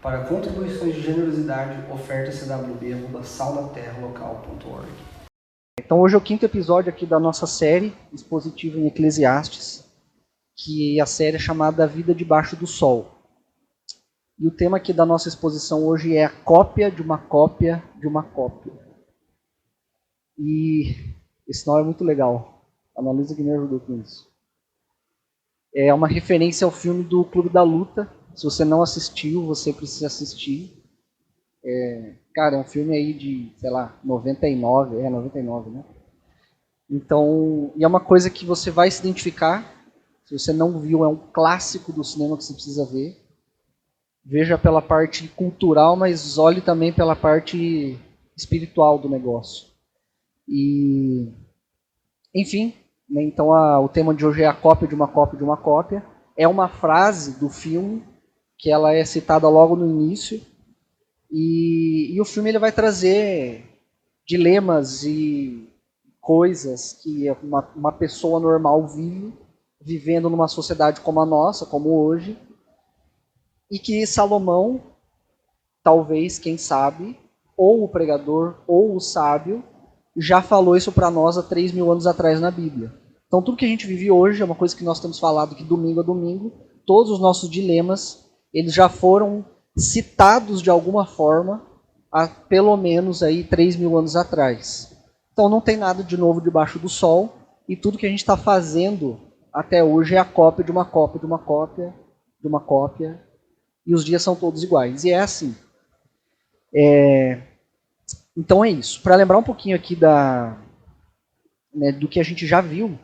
Para contribuições de generosidade, oferta cwb@saldaterralocal.org. Então hoje é o 5º episódio aqui da nossa série expositiva em Eclesiastes, que a série é chamada A Vida Debaixo do Sol. E o tema aqui da nossa exposição hoje é a cópia de uma cópia de uma cópia. E esse nome é muito legal. A Analisa que me ajudou com isso. É uma referência ao filme do Clube da Luta. Se você não assistiu, você precisa assistir. Cara, é um filme aí de, 99, 99, né? Então, e é uma coisa que você vai se identificar. Se você não viu, é um clássico do cinema que você precisa ver. Veja pela parte cultural, mas olhe também pela parte espiritual do negócio. E, enfim, né, então o tema de hoje é a cópia de uma cópia de uma cópia. É uma frase do filme que ela é citada logo no início. E o filme ele vai trazer dilemas e coisas que uma pessoa normal vive, vivendo numa sociedade como a nossa, como hoje, e que Salomão, talvez, quem sabe, ou o pregador, ou o sábio, já falou isso para nós há 3.000 anos atrás na Bíblia. Então tudo que a gente vive hoje é uma coisa que nós temos falado aqui domingo a domingo, todos os nossos dilemas, eles já foram citados de alguma forma há pelo menos aí 3.000 anos atrás. Então não tem nada de novo debaixo do sol, e tudo que a gente está fazendo até hoje é a cópia de uma cópia de uma cópia de uma cópia, e os dias são todos iguais. E é assim. Então é isso. Para lembrar um pouquinho aqui do que a gente já viu,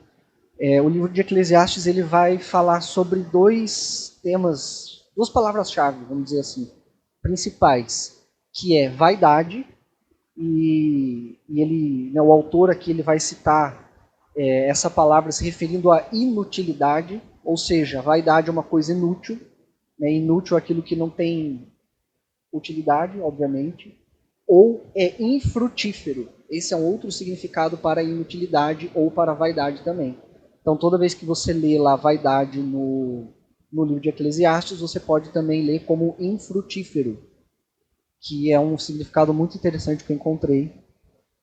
o livro de Eclesiastes ele vai falar sobre dois temas, duas palavras-chave, vamos dizer assim, principais, que é vaidade, e ele, o autor aqui ele vai citar essa palavra se referindo à inutilidade, ou seja, vaidade é uma coisa inútil, inútil é aquilo que não tem utilidade, obviamente, ou é infrutífero. Esse é um outro significado para inutilidade ou para vaidade também. Então, toda vez que você lê lá vaidade no livro de Eclesiastes, você pode também ler como infrutífero, que é um significado muito interessante que eu encontrei,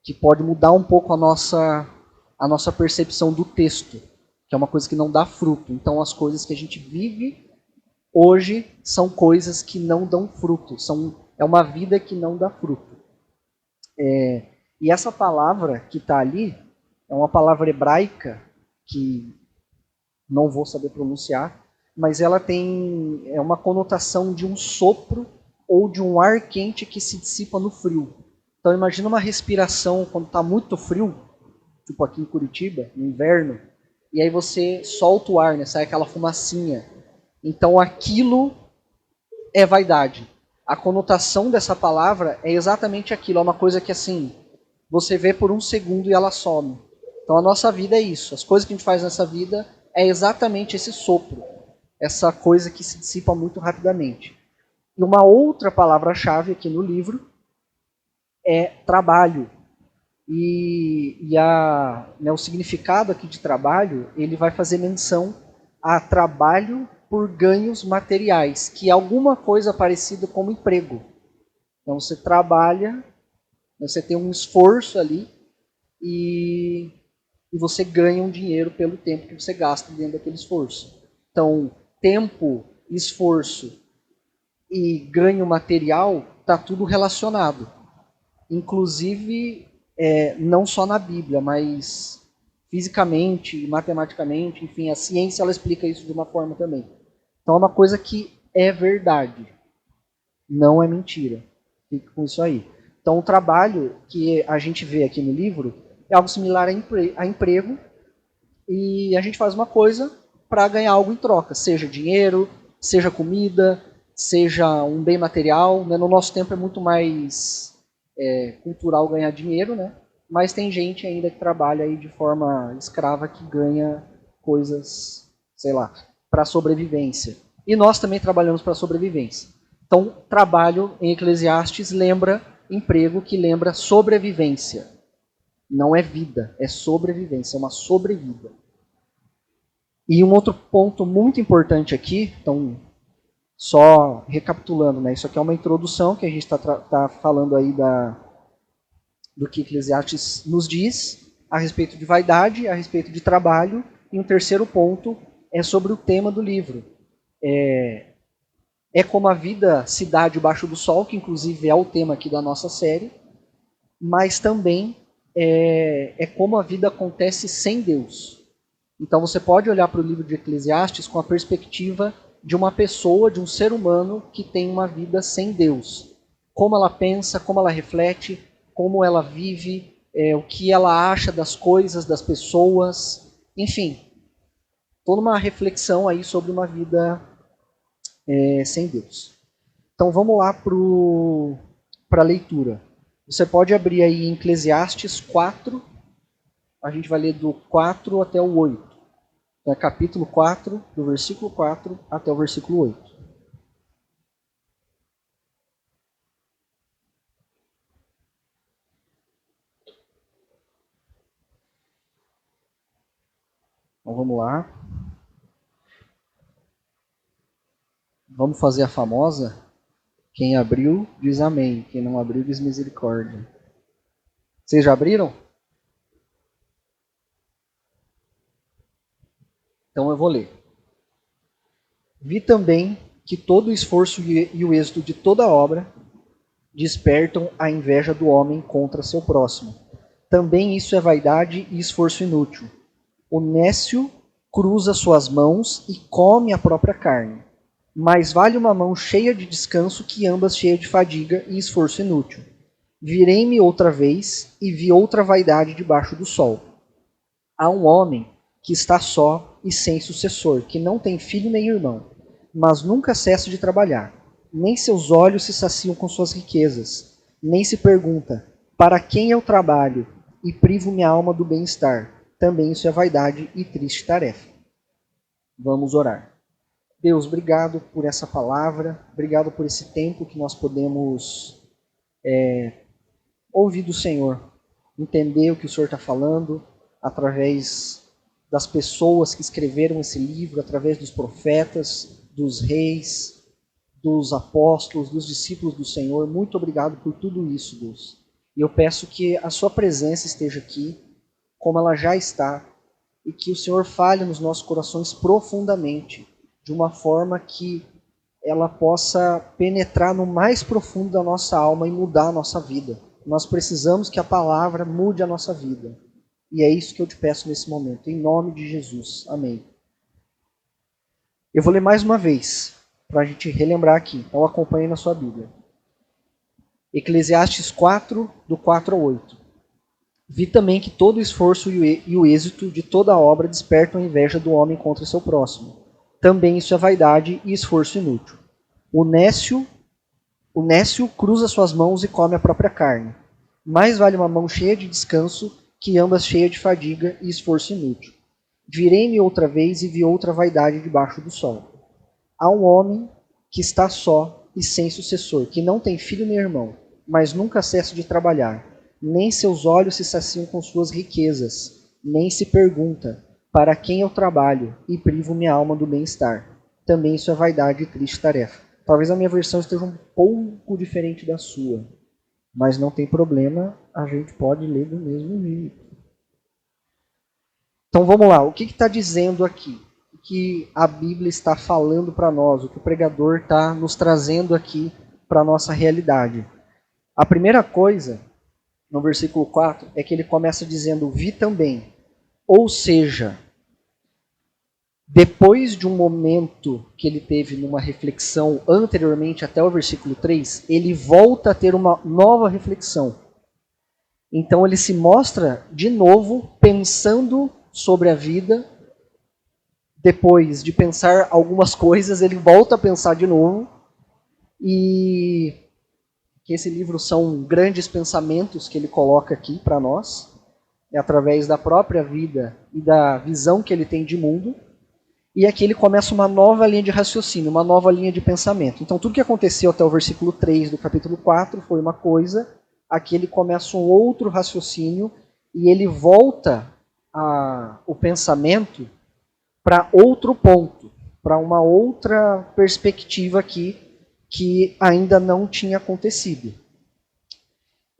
que pode mudar um pouco a nossa percepção do texto, que é uma coisa que não dá fruto. Então, as coisas que a gente vive hoje são coisas que não dão fruto, é uma vida que não dá fruto. E essa palavra que está ali é uma palavra hebraica que não vou saber pronunciar, mas ela tem uma conotação de um sopro ou de um ar quente que se dissipa no frio. Então imagina uma respiração quando está muito frio, tipo aqui em Curitiba, no inverno, e aí você solta o ar, né, sai aquela fumacinha. Então aquilo é vaidade. A conotação dessa palavra é exatamente aquilo, é uma coisa que assim, você vê por um segundo e ela some. Então a nossa vida é isso, as coisas que a gente faz nessa vida é exatamente esse sopro, essa coisa que se dissipa muito rapidamente. E uma outra palavra-chave aqui no livro é trabalho. O significado aqui de trabalho, ele vai fazer menção a trabalho por ganhos materiais, que é alguma coisa parecida como emprego. Então você trabalha, você tem um esforço ali e você ganha um dinheiro pelo tempo que você gasta dentro daquele esforço. Então, tempo, esforço e ganho material está tudo relacionado. Inclusive, não só na Bíblia, mas fisicamente, matematicamente, enfim, a ciência ela explica isso de uma forma também. Então é uma coisa que é verdade, não é mentira. Fique com isso aí. Então o trabalho que a gente vê aqui no livro é algo similar a emprego, e a gente faz uma coisa para ganhar algo em troca, seja dinheiro, seja comida, seja um bem material. Né? No nosso tempo é muito mais cultural ganhar dinheiro, né? Mas tem gente ainda que trabalha aí de forma escrava que ganha coisas, sei lá, para sobrevivência. E nós também trabalhamos para sobrevivência. Então, trabalho em Eclesiastes lembra emprego, que lembra sobrevivência. Não é vida, é sobrevivência, é uma sobrevida. E um outro ponto muito importante aqui, então, Só recapitulando, né? Isso aqui é uma introdução que a gente tá falando aí do que Eclesiastes nos diz a respeito de vaidade, a respeito de trabalho, e um terceiro ponto é sobre o tema do livro. É como a vida se dá debaixo do sol, que inclusive é o tema aqui da nossa série, mas também é como a vida acontece sem Deus. Então você pode olhar para o livro de Eclesiastes com a perspectiva de uma pessoa, de um ser humano que tem uma vida sem Deus. Como ela pensa, como ela reflete, como ela vive, o que ela acha das coisas, das pessoas, enfim. Toda uma reflexão aí sobre uma vida sem Deus. Então vamos lá para a leitura. Você pode abrir aí em Eclesiastes 4, a gente vai ler do 4 até o 8. Então é capítulo 4, do versículo 4 até o versículo 8. Então vamos lá. Vamos fazer a famosa. Quem abriu, diz amém. Quem não abriu, diz misericórdia. Vocês já abriram? Então eu vou ler. Vi também que todo o esforço e o êxito de toda obra despertam a inveja do homem contra seu próximo. Também isso é vaidade e esforço inútil. O nécio cruza suas mãos e come a própria carne. Mais vale uma mão cheia de descanso que ambas cheias de fadiga e esforço inútil. Virei-me outra vez e vi outra vaidade debaixo do sol. Há um homem que está só e sem sucessor, que não tem filho nem irmão, mas nunca cessa de trabalhar. Nem seus olhos se saciam com suas riquezas, nem se pergunta, para quem eu trabalho e privo minha alma do bem-estar. Também isso é vaidade e triste tarefa. Vamos orar. Deus, obrigado por essa palavra, obrigado por esse tempo que nós podemos ouvir do Senhor, entender o que o Senhor está falando através das pessoas que escreveram esse livro, através dos profetas, dos reis, dos apóstolos, dos discípulos do Senhor. Muito obrigado por tudo isso, Deus. E eu peço que a sua presença esteja aqui, como ela já está, e que o Senhor fale nos nossos corações profundamente, de uma forma que ela possa penetrar no mais profundo da nossa alma e mudar a nossa vida. Nós precisamos que a palavra mude a nossa vida. E é isso que eu te peço nesse momento, em nome de Jesus. Amém. Eu vou ler mais uma vez, para a gente relembrar aqui. Então acompanhe na sua Bíblia. Eclesiastes 4, do 4 ao 8. Vi também que todo o esforço e o êxito de toda a obra despertam a inveja do homem contra seu próximo. Também isso é vaidade e esforço inútil. O nécio cruza suas mãos e come a própria carne. Mais vale uma mão cheia de descanso que ambas cheias de fadiga e esforço inútil. Virei-me outra vez e vi outra vaidade debaixo do sol. Há um homem que está só e sem sucessor, que não tem filho nem irmão, mas nunca cessa de trabalhar. Nem seus olhos se saciam com suas riquezas, nem se pergunta, para quem eu trabalho e privo minha alma do bem-estar. Também isso é vaidade e triste tarefa. Talvez a minha versão esteja um pouco diferente da sua, mas não tem problema, a gente pode ler do mesmo jeito. Então vamos lá, o que está dizendo aqui? O que a Bíblia está falando para nós, o que o pregador está nos trazendo aqui para a nossa realidade? A primeira coisa, no versículo 4, é que ele começa dizendo, vi também. Ou seja, depois de um momento que ele teve numa reflexão anteriormente até o versículo 3, ele volta a ter uma nova reflexão. Então ele se mostra de novo pensando sobre a vida. Depois de pensar algumas coisas, ele volta a pensar de novo. E que esse livro são grandes pensamentos que ele coloca aqui para nós, através da própria vida e da visão que ele tem de mundo. E aqui ele começa uma nova linha de raciocínio, uma nova linha de pensamento. Então tudo que aconteceu até o versículo 3 do capítulo 4 foi uma coisa, aqui ele começa um outro raciocínio e ele volta o pensamento para outro ponto. para uma outra perspectiva aqui que ainda não tinha acontecido.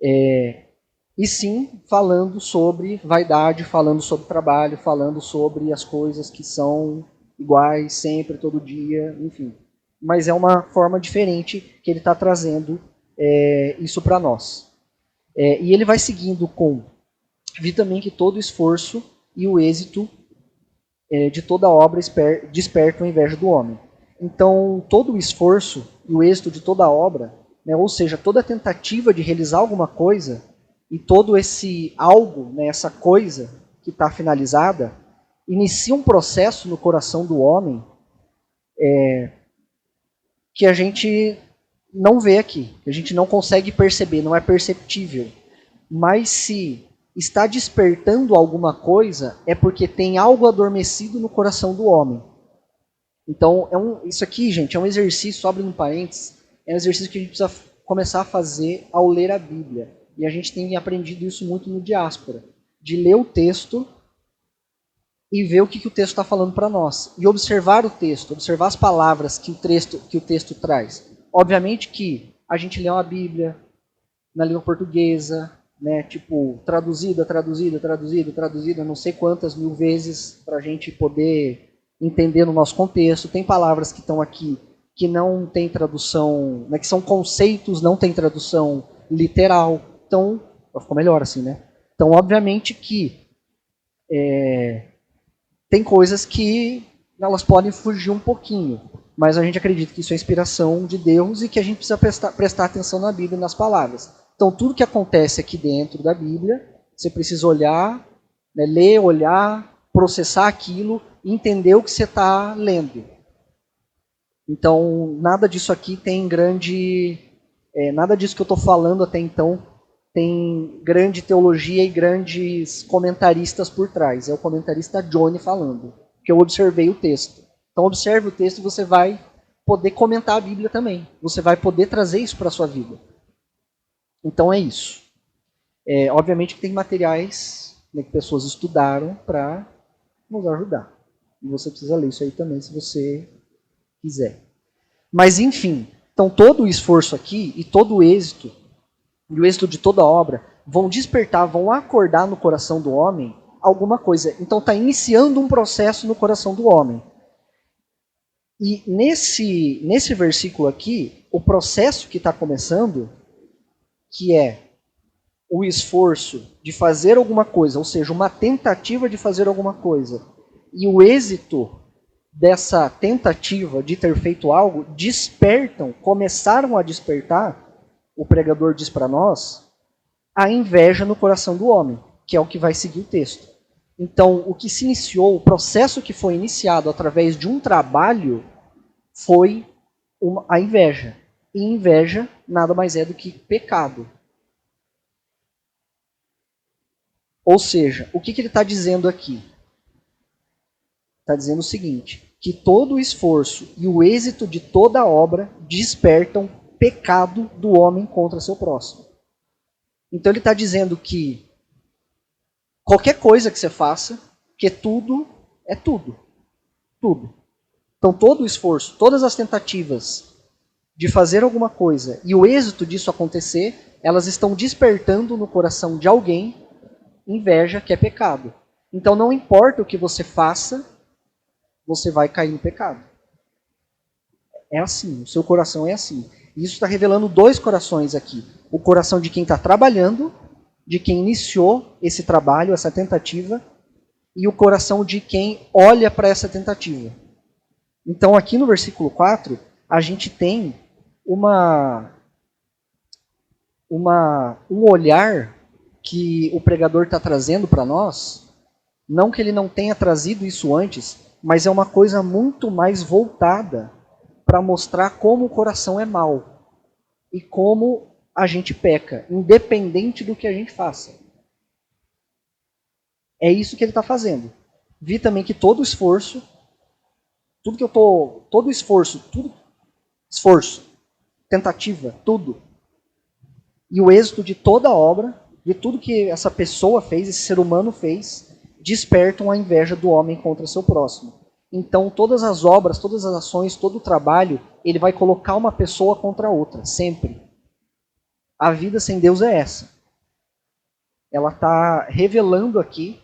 E sim, falando sobre vaidade, falando sobre trabalho, falando sobre as coisas que são iguais sempre, todo dia, enfim. Mas é uma forma diferente que ele está trazendo isso para nós. E ele vai seguindo com: vi também que todo esforço e o êxito de toda obra despertam a inveja do homem. Então, todo o esforço e o êxito de toda obra, né, ou seja, toda tentativa de realizar alguma coisa, e todo esse algo, né, essa coisa que está finalizada, inicia um processo no coração do homem que a gente não vê aqui, que a gente não consegue perceber, não é perceptível. Mas se está despertando alguma coisa, é porque tem algo adormecido no coração do homem. Então, isso aqui, gente, é um exercício, abre um parênteses, é um exercício que a gente precisa começar a fazer ao ler a Bíblia. E a gente tem aprendido isso muito no diáspora, de ler o texto e ver o que o texto está falando para nós. E observar o texto, observar as palavras que o texto traz. Obviamente que a gente lê uma Bíblia na língua portuguesa, né, tipo, traduzida, não sei quantas mil vezes, para a gente poder entender no nosso contexto. Tem palavras que estão aqui que não tem tradução, né, que são conceitos, não tem tradução literal. Então, ficou melhor assim, né? Então, obviamente que tem coisas que elas podem fugir um pouquinho, mas a gente acredita que isso é inspiração de Deus e que a gente precisa prestar atenção na Bíblia e nas palavras. Então, tudo que acontece aqui dentro da Bíblia, você precisa olhar, né, ler, olhar, processar aquilo e entender o que você está lendo. Então, nada disso aqui tem nada disso que eu estou falando até então tem grande teologia e grandes comentaristas por trás. É o comentarista Johnny falando, que eu observei o texto. Então, observe o texto e você vai poder comentar a Bíblia também. Você vai poder trazer isso para a sua vida. Então, é isso. Obviamente que tem materiais, né, que pessoas estudaram para nos ajudar. E você precisa ler isso aí também, se você quiser. Mas, enfim, então todo o esforço aqui e todo o êxito, e o êxito de toda obra, vão despertar, vão acordar no coração do homem alguma coisa. Então está iniciando um processo no coração do homem. E nesse versículo aqui, o processo que está começando, que é o esforço de fazer alguma coisa, ou seja, uma tentativa de fazer alguma coisa, e o êxito dessa tentativa de ter feito algo, começaram a despertar, o pregador diz para nós, a inveja no coração do homem, que é o que vai seguir o texto. Então, o que se iniciou, o processo que foi iniciado através de um trabalho, foi a inveja. E inveja nada mais é do que pecado. Ou seja, o que ele está dizendo aqui? Está dizendo o seguinte, que todo o esforço e o êxito de toda obra despertam pecado do homem contra seu próximo. Então ele está dizendo que qualquer coisa que você faça, que tudo é tudo. Tudo. Então todo o esforço, todas as tentativas de fazer alguma coisa e o êxito disso acontecer, elas estão despertando no coração de alguém inveja, que é pecado. Então não importa o que você faça, você vai cair no pecado. É assim, o seu coração é assim. E isso está revelando dois corações aqui. O coração de quem está trabalhando, de quem iniciou esse trabalho, essa tentativa, e o coração de quem olha para essa tentativa. Então aqui no versículo 4, a gente tem um olhar que o pregador está trazendo para nós, não que ele não tenha trazido isso antes, mas é uma coisa muito mais voltada para mostrar como o coração é mau e como a gente peca, independente do que a gente faça. É isso que ele está fazendo. Vi também que todo esforço, tentativa, tudo, e o êxito de toda a obra, de tudo que essa pessoa fez, esse ser humano fez, despertam a inveja do homem contra seu próximo. Então todas as obras, todas as ações, todo o trabalho, ele vai colocar uma pessoa contra a outra, sempre. A vida sem Deus é essa. Ela está revelando aqui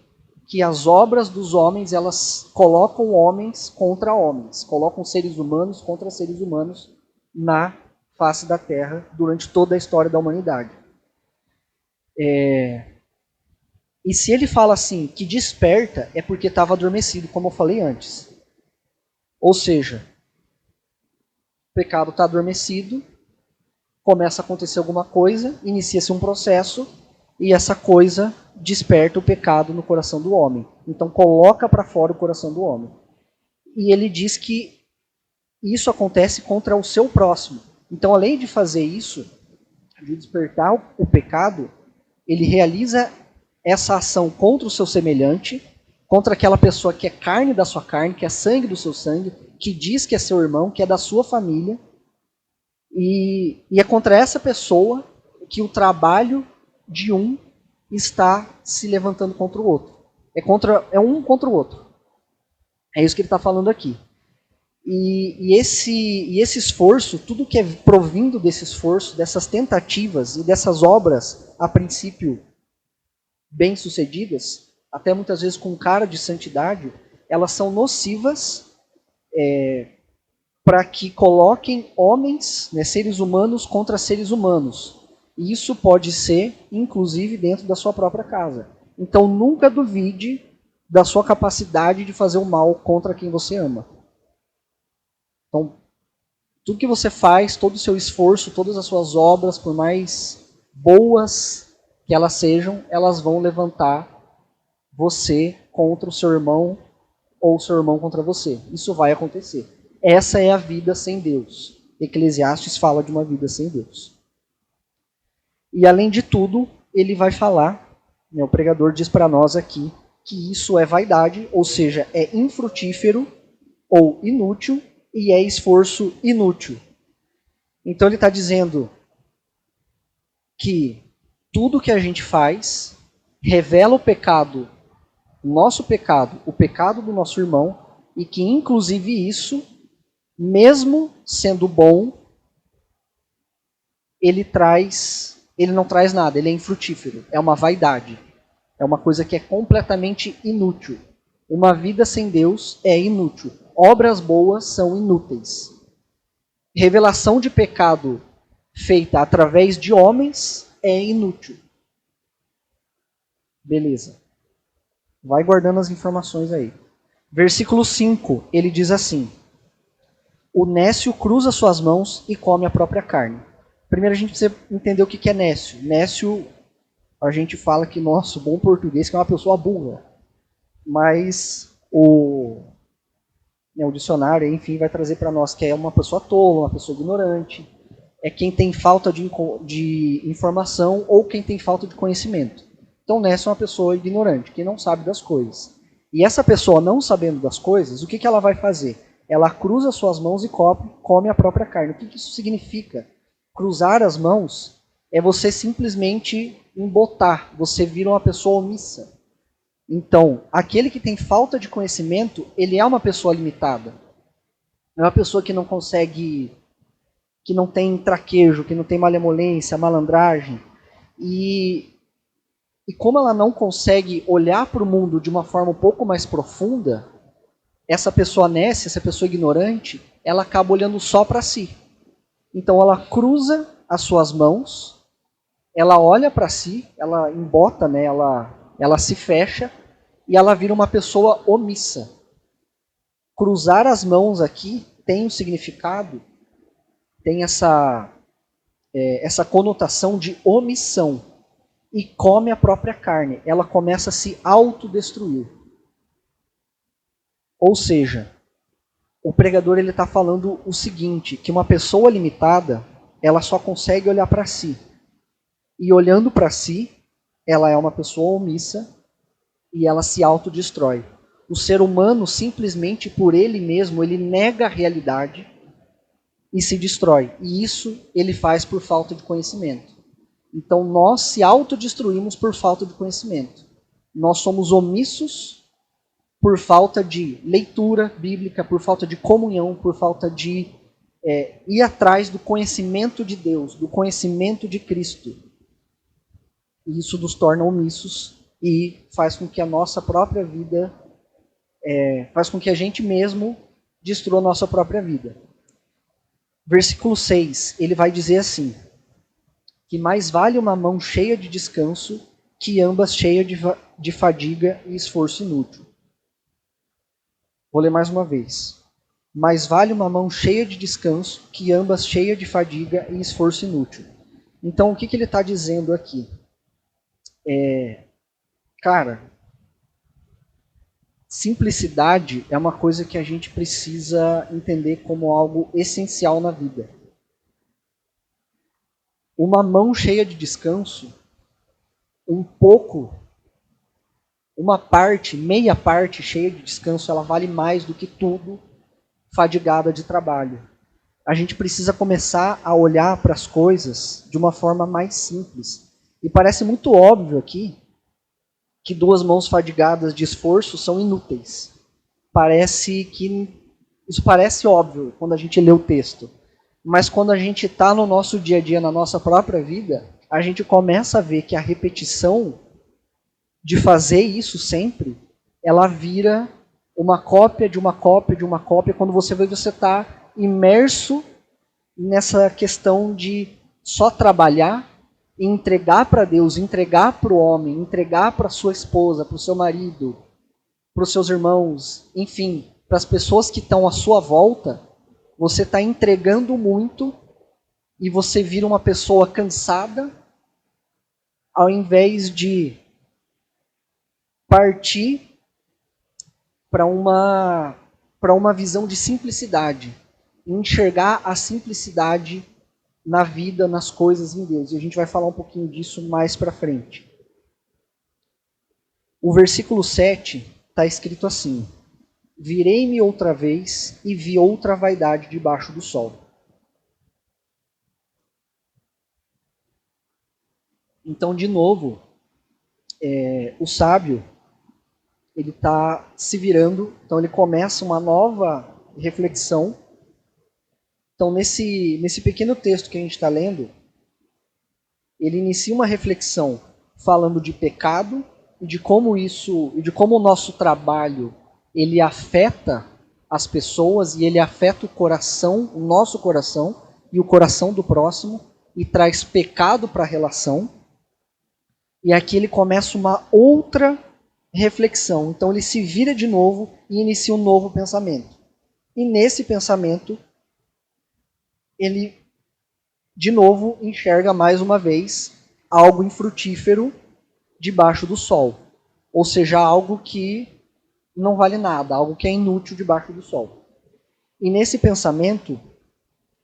que as obras dos homens, elas colocam homens contra homens, colocam seres humanos contra seres humanos na face da Terra durante toda a história da humanidade. E se ele fala assim, que desperta, é porque estava adormecido, como eu falei antes. Ou seja, o pecado está adormecido, começa a acontecer alguma coisa, inicia-se um processo, e essa coisa desperta o pecado no coração do homem. Então coloca para fora o coração do homem. E ele diz que isso acontece contra o seu próximo. Então, além de fazer isso, de despertar o pecado, ele realiza essa ação contra o seu semelhante, contra aquela pessoa que é carne da sua carne, que é sangue do seu sangue, que diz que é seu irmão, que é da sua família. E é contra essa pessoa que o trabalho de um está se levantando contra o outro. É um contra o outro. É isso que ele está falando aqui. E esse esforço, tudo que é provindo desse esforço, dessas tentativas e dessas obras, a princípio bem-sucedidas, até muitas vezes com cara de santidade, elas são nocivas para que coloquem homens, né, seres humanos contra seres humanos. E isso pode ser, inclusive, dentro da sua própria casa. Então, nunca duvide da sua capacidade de fazer o mal contra quem você ama. Então, tudo que você faz, todo o seu esforço, todas as suas obras, por mais boas que elas sejam, elas vão levantar você contra o seu irmão ou o seu irmão contra você. Isso vai acontecer. Essa é a vida sem Deus. Eclesiastes fala de uma vida sem Deus. E além de tudo, ele vai falar, né, o pregador diz para nós aqui, que isso é vaidade, ou seja, é infrutífero ou inútil, e é esforço inútil. Então ele está dizendo que tudo que a gente faz revela o pecado, o nosso pecado, o pecado do nosso irmão, e que inclusive isso, mesmo sendo bom, ele não traz nada, ele é infrutífero, é uma vaidade, é uma coisa que é completamente inútil. Uma vida sem Deus é inútil. Obras boas são inúteis. Revelação de pecado feita através de homens é inútil. Beleza. Vai guardando as informações aí. Versículo 5, ele diz assim: o nécio cruza suas mãos e come a própria carne. Primeiro a gente precisa entender o que é nécio. Nécio, a gente fala que, nosso bom português, que é uma pessoa burra. Mas o dicionário, enfim, vai trazer para nós que é uma pessoa tola, uma pessoa ignorante. É quem tem falta de informação ou quem tem falta de conhecimento. Então, nécio é uma pessoa ignorante, que não sabe das coisas. E essa pessoa não sabendo das coisas, o que ela vai fazer? Ela cruza suas mãos e come a própria carne. O que isso significa? Cruzar as mãos é você simplesmente embotar, você vira uma pessoa omissa. Então, aquele que tem falta de conhecimento, ele é uma pessoa limitada. É uma pessoa que não consegue, que não tem traquejo, que não tem malemolência, malandragem. E como ela não consegue olhar para o mundo de uma forma um pouco mais profunda, essa pessoa nécia, essa pessoa ignorante, ela acaba olhando só para si. Então ela cruza as suas mãos, ela olha para si, ela embota, né, ela se fecha e ela vira uma pessoa omissa. Cruzar as mãos aqui tem um significado, tem essa conotação de omissão. E come a própria carne. Ela começa a se autodestruir. Ou seja, o pregador está falando o seguinte, que uma pessoa limitada, ela só consegue olhar para si. E olhando para si, ela é uma pessoa omissa e ela se autodestrói. O ser humano, simplesmente por ele mesmo, ele nega a realidade e se destrói. E isso ele faz por falta de conhecimento. Então nós se autodestruímos por falta de conhecimento. Nós somos omissos por falta de leitura bíblica, por falta de comunhão, por falta de ir atrás do conhecimento de Deus, do conhecimento de Cristo. E isso nos torna omissos e faz com que a nossa própria vida, faz com que a gente mesmo destrua a nossa própria vida. Versículo 6, ele vai dizer assim, que mais vale uma mão cheia de descanso que ambas cheias de fadiga e esforço inútil. Vou ler mais uma vez. Mais vale uma mão cheia de descanso que ambas cheias de fadiga e esforço inútil. Então, o que ele está dizendo aqui? Cara, simplicidade é uma coisa que a gente precisa entender como algo essencial na vida. Uma mão cheia de descanso, uma parte, meia parte cheia de descanso, ela vale mais do que tudo fadigada de trabalho. A gente precisa começar a olhar para as coisas de uma forma mais simples. E parece muito óbvio aqui que 2 mãos fadigadas de esforço são inúteis. Isso parece óbvio quando a gente lê o texto. Mas quando a gente está no nosso dia a dia, na nossa própria vida, a gente começa a ver que a repetição de fazer isso sempre, ela vira uma cópia de uma cópia de uma cópia. Quando você vê, você está imerso nessa questão de só trabalhar e entregar para Deus, entregar para o homem, entregar para sua esposa, para o seu marido, para os seus irmãos, enfim, para as pessoas que estão à sua volta. Você está entregando muito e você vira uma pessoa cansada, ao invés de partir para uma visão de simplicidade, enxergar a simplicidade na vida, nas coisas, em Deus. E a gente vai falar um pouquinho disso mais para frente. O versículo 7 está escrito assim: virei-me outra vez e vi outra vaidade debaixo do sol. Então, de novo, o sábio, ele está se virando, então ele começa uma nova reflexão. Então, nesse pequeno texto que a gente está lendo, ele inicia uma reflexão falando de pecado e de como o nosso trabalho ele afeta as pessoas e ele afeta o coração, o nosso coração e o coração do próximo e traz pecado para a relação. E aqui ele começa uma outra reflexão. Então ele se vira de novo e inicia um novo pensamento. E nesse pensamento, ele de novo enxerga mais uma vez algo infrutífero debaixo do sol. Ou seja, algo que não vale nada, algo que é inútil debaixo do sol. E nesse pensamento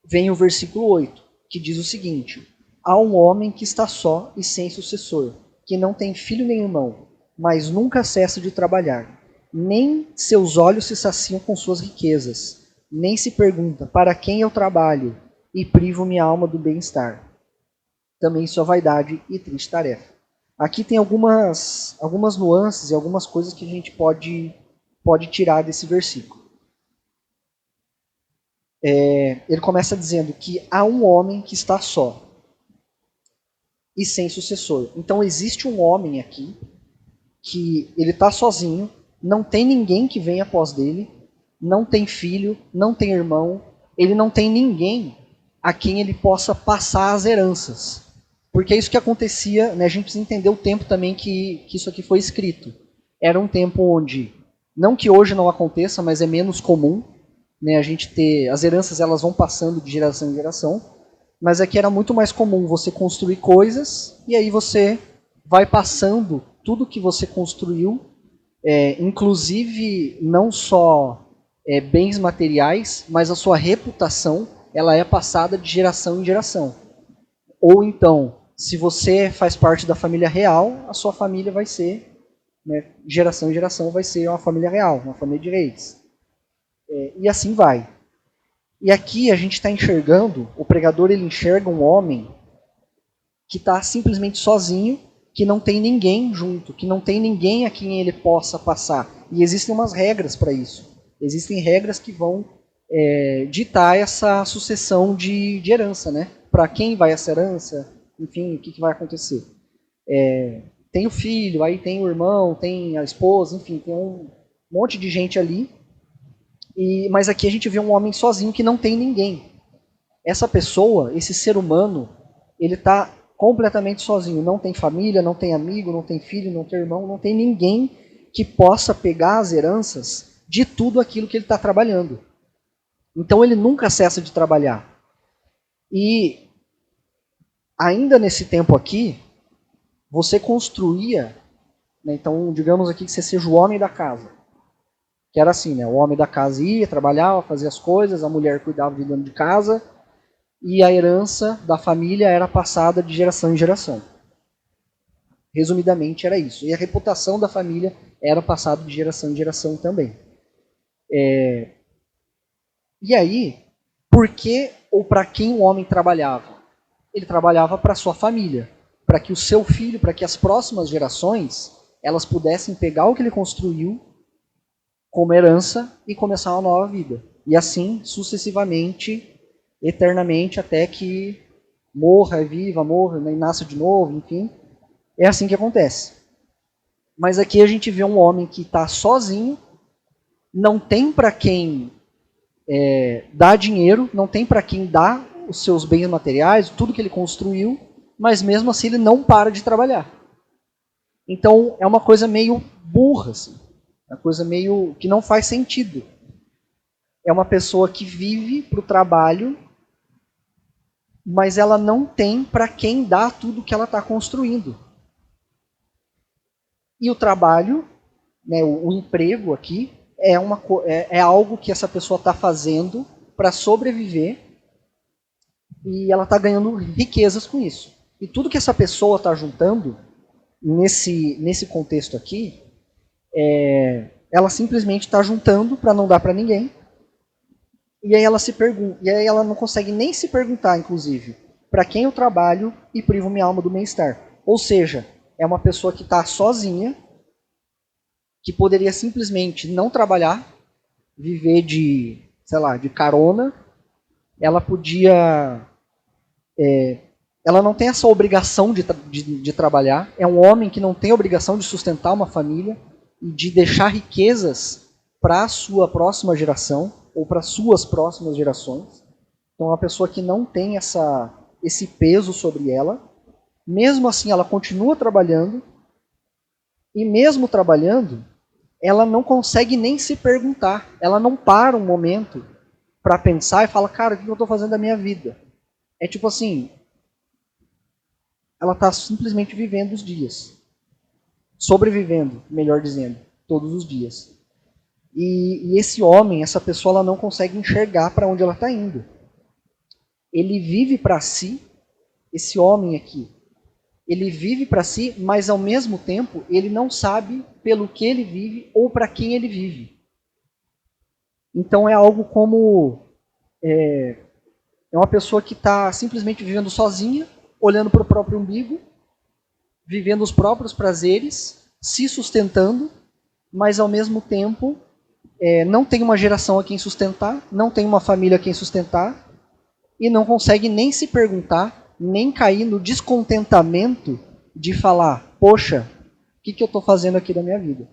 vem o versículo 8, que diz o seguinte: há um homem que está só e sem sucessor, que não tem filho nem irmão, mas nunca cessa de trabalhar. Nem seus olhos se saciam com suas riquezas, nem se pergunta, para quem eu trabalho e privo minha alma do bem-estar. Também sua vaidade e triste tarefa. Aqui tem algumas nuances e algumas coisas que a gente pode tirar desse versículo. Ele começa dizendo que há um homem que está só e sem sucessor. Então existe um homem aqui que ele está sozinho, não tem ninguém que venha após dele, não tem filho, não tem irmão, ele não tem ninguém a quem ele possa passar as heranças. Porque é isso que acontecia, né? A gente precisa entender o tempo também que isso aqui foi escrito. Era um tempo onde, não que hoje não aconteça, mas é menos comum, né? A gente ter, as heranças elas vão passando de geração em geração, mas aqui era muito mais comum você construir coisas e aí você vai passando tudo que você construiu, inclusive não só bens materiais, mas a sua reputação, ela é passada de geração em geração. Ou então, se você faz parte da família real, a sua família vai ser, né, geração em geração, vai ser uma família real, uma família de reis. E assim vai. E aqui a gente está enxergando, o pregador ele enxerga um homem que está simplesmente sozinho que não tem ninguém junto, que não tem ninguém a quem ele possa passar. E existem umas regras para isso. Existem regras que vão ditar essa sucessão de herança, né? Para quem vai essa herança, enfim, o que vai acontecer. Tem o filho, aí tem o irmão, tem a esposa, enfim, tem um monte de gente ali. Mas aqui a gente vê um homem sozinho que não tem ninguém. Essa pessoa, esse ser humano, ele está completamente sozinho. Não tem família, não tem amigo, não tem filho, não tem irmão, não tem ninguém que possa pegar as heranças de tudo aquilo que ele está trabalhando. Então ele nunca cessa de trabalhar. E ainda nesse tempo aqui, você construía, né, então digamos aqui que você seja o homem da casa. Que era assim, né? O homem da casa ia, trabalhava, fazia as coisas, a mulher cuidava de dentro de casa, e a herança da família era passada de geração em geração. Resumidamente era isso. E a reputação da família era passada de geração em geração também. E aí, por que ou para quem o homem trabalhava? Ele trabalhava para a sua família, para que o seu filho, para que as próximas gerações, elas pudessem pegar o que ele construiu como herança e começar uma nova vida. E assim, sucessivamente, eternamente, até que morra, viva, morra, né, e nasça de novo, enfim. É assim que acontece. Mas aqui a gente vê um homem que está sozinho, não tem para quem dar dinheiro, não tem para quem dar os seus bens materiais, tudo que ele construiu, mas mesmo assim ele não para de trabalhar. Então é uma coisa meio burra, assim. Uma coisa meio que não faz sentido. É uma pessoa que vive para o trabalho, mas ela não tem para quem dar tudo que ela está construindo. E o trabalho, né, o emprego aqui, é algo que essa pessoa está fazendo para sobreviver e ela está ganhando riquezas com isso. E tudo que essa pessoa está juntando, nesse contexto aqui, ela simplesmente está juntando para não dar para ninguém. E aí ela se pergunta, e aí ela não consegue nem se perguntar, inclusive, para quem eu trabalho e privo minha alma do bem-estar. Ou seja, é uma pessoa que está sozinha, que poderia simplesmente não trabalhar, viver de, sei lá, de carona. Ela podia... ela não tem essa obrigação de trabalhar. É um homem que não tem a obrigação de sustentar uma família e de deixar riquezas para a sua próxima geração ou para suas próximas gerações. Então é uma pessoa que não tem esse peso sobre ela. Mesmo assim, ela continua trabalhando. E mesmo trabalhando, ela não consegue nem se perguntar. Ela não para um momento para pensar e fala, cara, o que eu estou fazendo da minha vida? É tipo assim, ela está simplesmente vivendo os dias. Sobrevivendo, melhor dizendo, todos os dias. E esse homem, essa pessoa, ela não consegue enxergar para onde ela está indo. Ele vive para si, esse homem aqui, ele vive para si, mas ao mesmo tempo ele não sabe pelo que ele vive ou para quem ele vive. Então é algo como é uma pessoa que está simplesmente vivendo sozinha, olhando para o próprio umbigo, vivendo os próprios prazeres, se sustentando, mas ao mesmo tempo não tem uma geração a quem sustentar, não tem uma família a quem sustentar, e não consegue nem se perguntar, nem cair no descontentamento de falar, poxa, o que eu estou fazendo aqui da minha vida?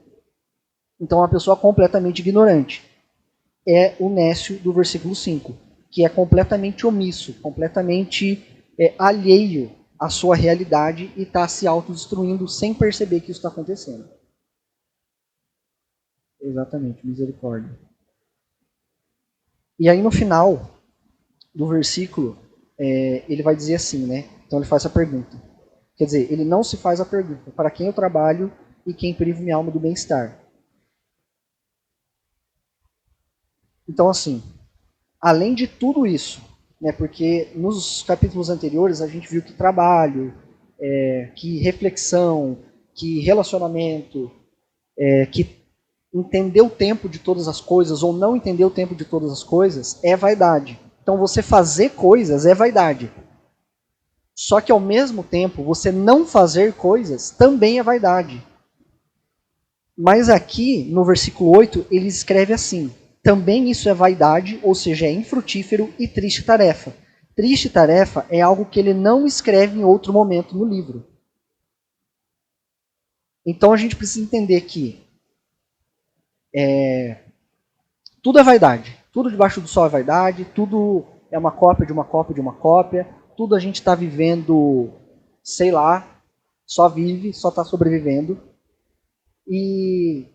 Então é uma pessoa completamente ignorante. É o Nécio do versículo 5, que é completamente omisso, completamente alheio à sua realidade e está se autodestruindo sem perceber que isso está acontecendo. Exatamente, misericórdia. E aí no final do versículo, ele vai dizer assim, né? Então ele faz essa pergunta. Quer dizer, ele não se faz a pergunta, para quem eu trabalho e quem privo minha alma do bem-estar. Então assim, além de tudo isso, né, porque nos capítulos anteriores a gente viu que trabalho, que reflexão, que relacionamento, que entender o tempo de todas as coisas ou não entender o tempo de todas as coisas é vaidade. Então você fazer coisas é vaidade. Só que ao mesmo tempo, você não fazer coisas também é vaidade. Mas aqui, no versículo 8, ele escreve assim: também isso é vaidade, ou seja, é infrutífero e triste tarefa. Triste tarefa é algo que ele não escreve em outro momento no livro. Então a gente precisa entender que tudo é vaidade. Tudo debaixo do sol é vaidade, tudo é uma cópia de uma cópia de uma cópia, tudo a gente está vivendo, sei lá, só vive, só está sobrevivendo. E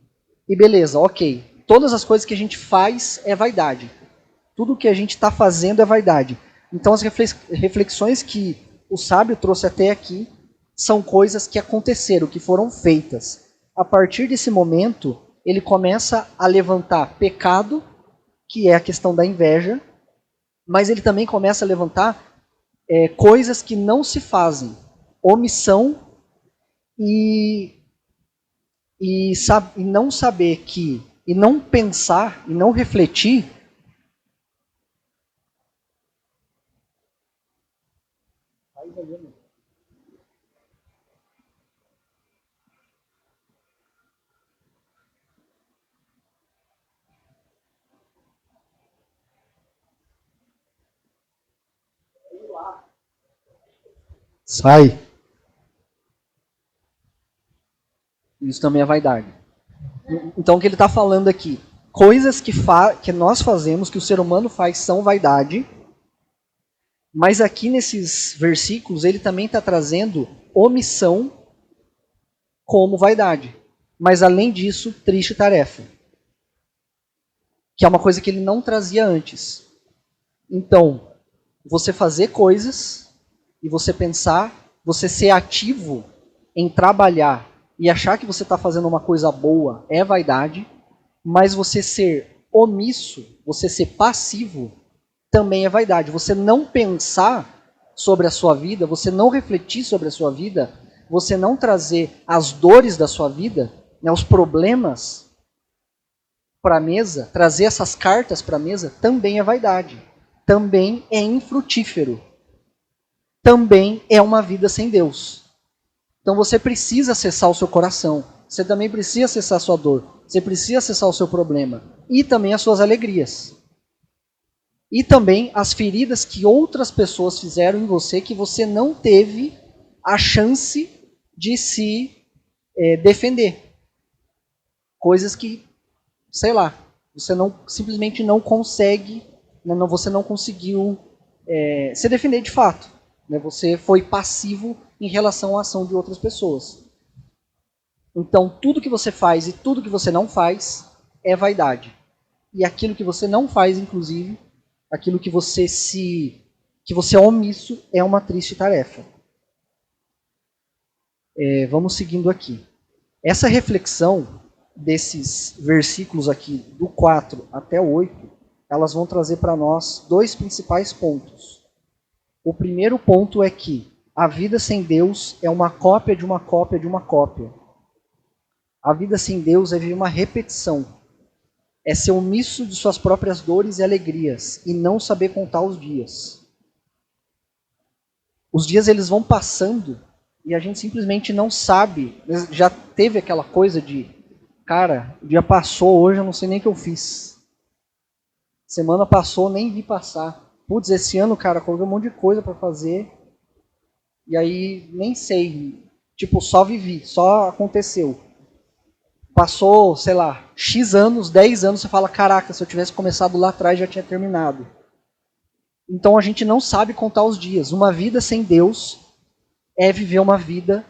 beleza, ok. Todas as coisas que a gente faz é vaidade. Tudo que a gente está fazendo é vaidade. Então as reflexões que o sábio trouxe até aqui são coisas que aconteceram, que foram feitas. A partir desse momento, ele começa a levantar pecado, que é a questão da inveja, mas ele também começa a levantar coisas que não se fazem, omissão e não saber que, e não pensar, e não refletir. Sai. Isso também é vaidade. Então o que ele está falando aqui? Coisas que nós fazemos, que o ser humano faz, são vaidade. Mas aqui nesses versículos ele também está trazendo omissão como vaidade. Mas além disso, triste tarefa. Que é uma coisa que ele não trazia antes. Então, você fazer coisas e você pensar, você ser ativo em trabalhar e achar que você está fazendo uma coisa boa é vaidade, mas você ser omisso, você ser passivo, também é vaidade. Você não pensar sobre a sua vida, você não refletir sobre a sua vida, você não trazer as dores da sua vida, né, os problemas para a mesa, trazer essas cartas para a mesa, também é vaidade. Também é infrutífero. Também é uma vida sem Deus. Então você precisa acessar o seu coração. Você também precisa acessar a sua dor. Você precisa acessar o seu problema. E também as suas alegrias. E também as feridas que outras pessoas fizeram em você que você não teve a chance de se defender. Coisas que, sei lá, você simplesmente não consegue, você não conseguiu se defender de fato. Né? Você foi passivo em relação à ação de outras pessoas. Então, tudo que você faz e tudo que você não faz é vaidade. E aquilo que você não faz, inclusive, aquilo que você é omisso, é uma triste tarefa. Vamos seguindo aqui. Essa reflexão desses versículos aqui, do 4 até o 8, elas vão trazer para nós dois principais pontos. O primeiro ponto é que a vida sem Deus é uma cópia de uma cópia de uma cópia. A vida sem Deus é viver uma repetição. É ser omisso de suas próprias dores e alegrias e não saber contar os dias. Os dias eles vão passando e a gente simplesmente não sabe. Já teve aquela coisa de, cara, o dia passou, hoje eu não sei nem o que eu fiz. Semana passou, nem vi passar. Putz, esse ano, cara, coloquei um monte de coisa para fazer e aí nem sei. Tipo, só vivi, só aconteceu. Passou, sei lá, X anos, 10 anos, você fala, caraca, se eu tivesse começado lá atrás já tinha terminado. Então a gente não sabe contar os dias. Uma vida sem Deus é viver uma vida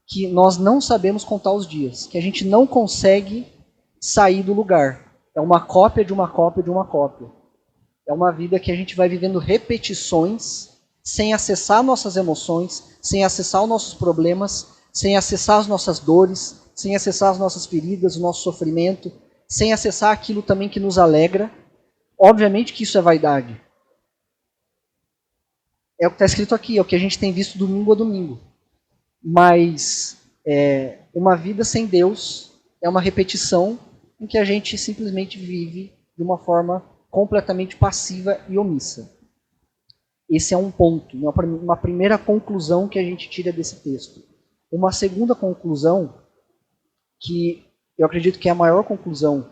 que nós não sabemos contar os dias, que a gente não consegue sair do lugar. É uma cópia de uma cópia de uma cópia. É uma vida que a gente vai vivendo repetições, sem acessar nossas emoções, sem acessar os nossos problemas, sem acessar as nossas dores, sem acessar as nossas feridas, o nosso sofrimento, sem acessar aquilo também que nos alegra. Obviamente que isso é vaidade. É o que está escrito aqui, é o que a gente tem visto domingo a domingo. Mas uma vida sem Deus é uma repetição em que a gente simplesmente vive de uma forma completamente passiva e omissa. Esse é um ponto, uma primeira conclusão que a gente tira desse texto. Uma segunda conclusão, que eu acredito que é a maior conclusão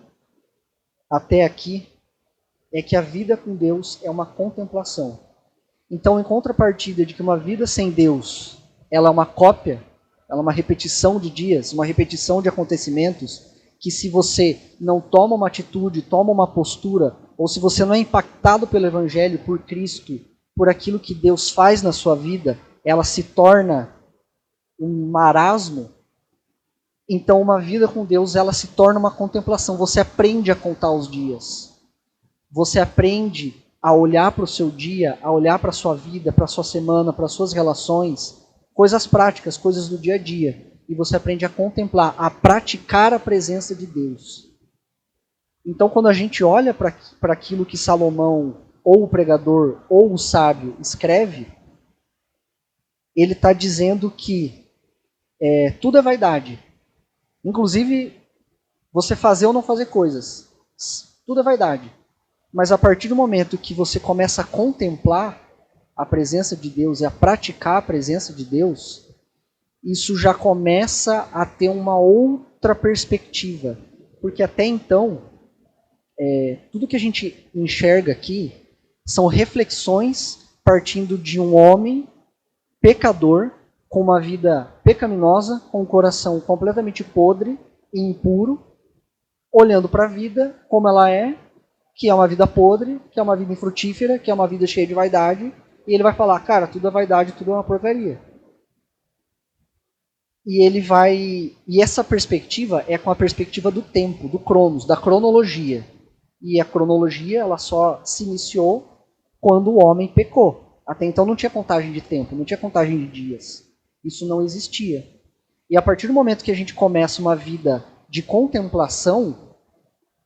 até aqui, é que a vida com Deus é uma contemplação. Então, em contrapartida de que uma vida sem Deus, ela é uma cópia, ela é uma repetição de dias, uma repetição de acontecimentos, que se você não toma uma atitude, toma uma postura, ou se você não é impactado pelo Evangelho, por Cristo, por aquilo que Deus faz na sua vida, ela se torna um marasmo. Então, uma vida com Deus, ela se torna uma contemplação. Você aprende a contar os dias. Você aprende a olhar para o seu dia, a olhar para a sua vida, para a sua semana, para as suas relações, coisas práticas, coisas do dia a dia. E você aprende a contemplar, a praticar a presença de Deus. Então, quando a gente olha para aquilo que Salomão, ou o pregador, ou o sábio escreve, ele está dizendo que tudo é vaidade. Inclusive, você fazer ou não fazer coisas. Tudo é vaidade. Mas a partir do momento que você começa a contemplar a presença de Deus e a praticar a presença de Deus, isso já começa a ter uma outra perspectiva. Porque até então, tudo que a gente enxerga aqui são reflexões partindo de um homem pecador, com uma vida pecaminosa, com um coração completamente podre e impuro, olhando para a vida como ela é, que é uma vida podre, que é uma vida infrutífera, que é uma vida cheia de vaidade, e ele vai falar, cara, tudo é vaidade, tudo é uma porcaria. E essa perspectiva é com a perspectiva do tempo, do cronos, da cronologia. E a cronologia, ela só se iniciou quando o homem pecou. Até então não tinha contagem de tempo, não tinha contagem de dias. Isso não existia. E a partir do momento que a gente começa uma vida de contemplação,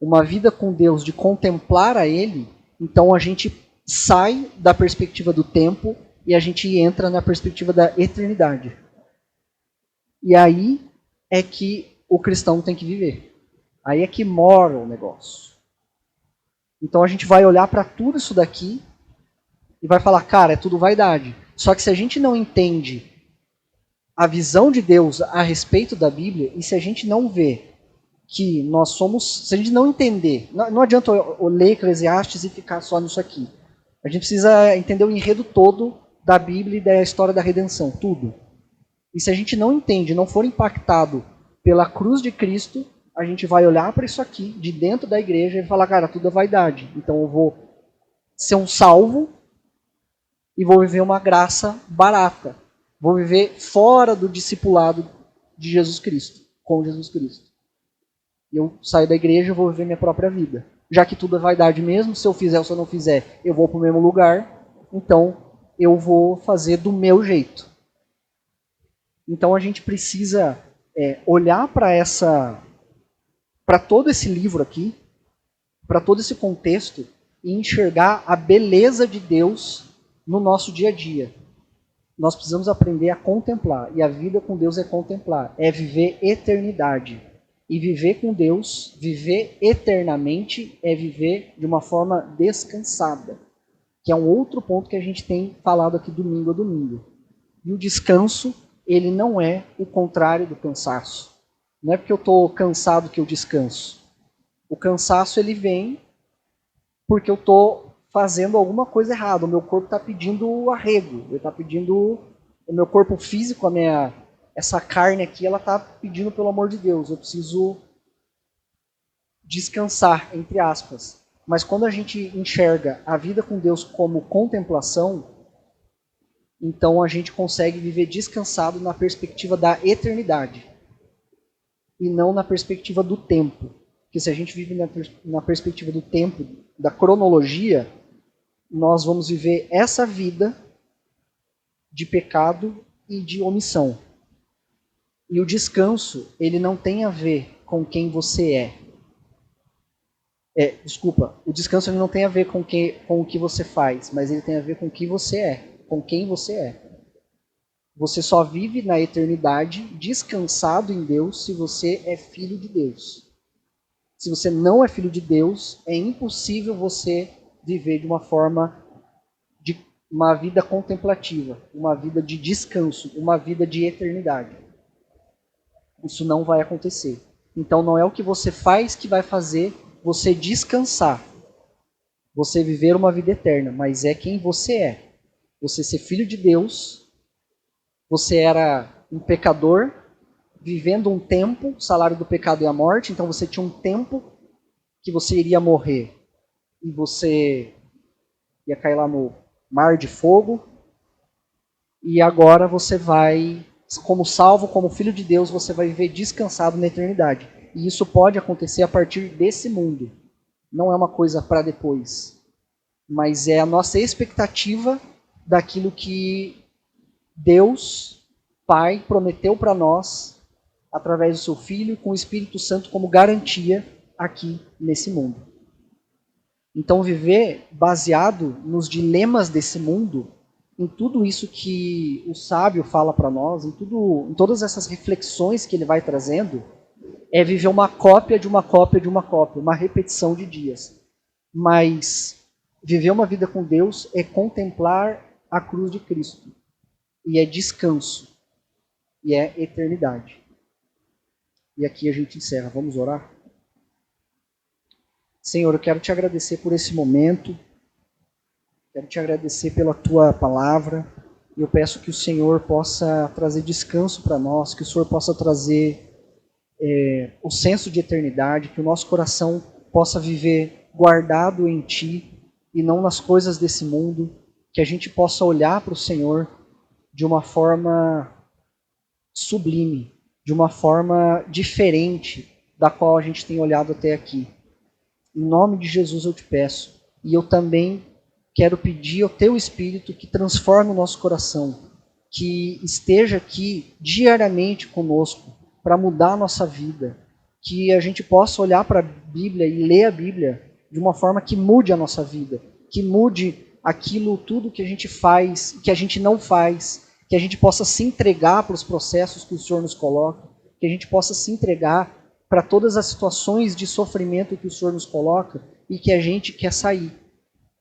uma vida com Deus, de contemplar a Ele, então a gente sai da perspectiva do tempo e a gente entra na perspectiva da eternidade. E aí é que o cristão tem que viver. Aí é que mora o negócio. Então a gente vai olhar para tudo isso daqui e vai falar, cara, é tudo vaidade. Só que se a gente não entende a visão de Deus a respeito da Bíblia, e se a gente não vê que nós somos, se a gente não entender, não adianta eu ler Eclesiastes e ficar só nisso aqui. A gente precisa entender o enredo todo da Bíblia e da história da redenção, tudo. E se a gente não entende, não for impactado pela cruz de Cristo, a gente vai olhar para isso aqui, de dentro da igreja, e falar, cara, tudo é vaidade. Então eu vou ser um salvo e vou viver uma graça barata. Vou viver fora do discipulado de Jesus Cristo, com Jesus Cristo. Eu saio da igreja e vou viver minha própria vida. Já que tudo é vaidade mesmo, se eu fizer ou se eu não fizer, eu vou para o mesmo lugar, então eu vou fazer do meu jeito. Então a gente precisa olhar para todo esse livro aqui, para todo esse contexto, e enxergar a beleza de Deus no nosso dia a dia. Nós precisamos aprender a contemplar, e a vida com Deus é contemplar, é viver eternidade. E viver com Deus, viver eternamente, é viver de uma forma descansada, que é um outro ponto que a gente tem falado aqui domingo a domingo. E o descanso, ele não é o contrário do cansaço. Não é porque eu estou cansado que eu descanso. O cansaço, ele vem porque eu estou fazendo alguma coisa errada. O meu corpo está pedindo arrego. Ele está pedindo... O meu corpo físico, essa carne aqui, ela está pedindo pelo amor de Deus. Eu preciso descansar, entre aspas. Mas quando a gente enxerga a vida com Deus como contemplação, então a gente consegue viver descansado na perspectiva da eternidade. E não na perspectiva do tempo. Porque se a gente vive na perspectiva do tempo, da cronologia, nós vamos viver essa vida de pecado e de omissão. E o descanso, ele não tem a ver com quem você é. Desculpa, o descanso ele não tem a ver com o que você faz, mas ele tem a ver com o que você é, com quem você é. Você só vive na eternidade descansado em Deus se você é filho de Deus. Se você não é filho de Deus, é impossível você viver de uma forma de uma vida contemplativa, uma vida de descanso, uma vida de eternidade. Isso não vai acontecer. Então não é o que você faz que vai fazer você descansar, você viver uma vida eterna, mas é quem você é. Você ser filho de Deus, você era um pecador, vivendo um tempo, o salário do pecado é a morte, então você tinha um tempo que você iria morrer e você ia cair lá no mar de fogo, e agora você vai, como salvo, como filho de Deus, você vai viver descansado na eternidade. E isso pode acontecer a partir desse mundo. Não é uma coisa para depois, mas é a nossa expectativa daquilo que Deus, Pai, prometeu para nós através do seu Filho, com o Espírito Santo como garantia aqui nesse mundo. Então, viver baseado nos dilemas desse mundo, em tudo isso que o sábio fala para nós, em todas essas reflexões que ele vai trazendo, é viver uma cópia de uma cópia de uma cópia, uma repetição de dias. Mas viver uma vida com Deus é contemplar a cruz de Cristo, e é descanso, e é eternidade. E aqui a gente encerra. Vamos orar? Senhor, eu quero te agradecer por esse momento, quero te agradecer pela tua palavra, e eu peço que o Senhor possa trazer descanso para nós, que o Senhor possa trazer o senso de eternidade, que o nosso coração possa viver guardado em Ti e não nas coisas desse mundo, que a gente possa olhar para o Senhor de uma forma sublime, de uma forma diferente da qual a gente tem olhado até aqui. Em nome de Jesus eu te peço. E eu também quero pedir ao Teu Espírito que transforme o nosso coração, que esteja aqui diariamente conosco para mudar a nossa vida, que a gente possa olhar para a Bíblia e ler a Bíblia de uma forma que mude a nossa vida, que mude aquilo tudo que a gente faz, que a gente não faz, que a gente possa se entregar para os processos que o Senhor nos coloca, que a gente possa se entregar para todas as situações de sofrimento que o Senhor nos coloca e que a gente quer sair.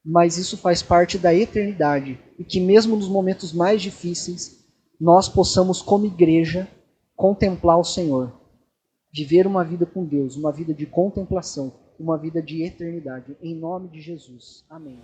Mas isso faz parte da eternidade e que mesmo nos momentos mais difíceis, nós possamos como igreja contemplar o Senhor, viver uma vida com Deus, uma vida de contemplação, uma vida de eternidade. Em nome de Jesus. Amém.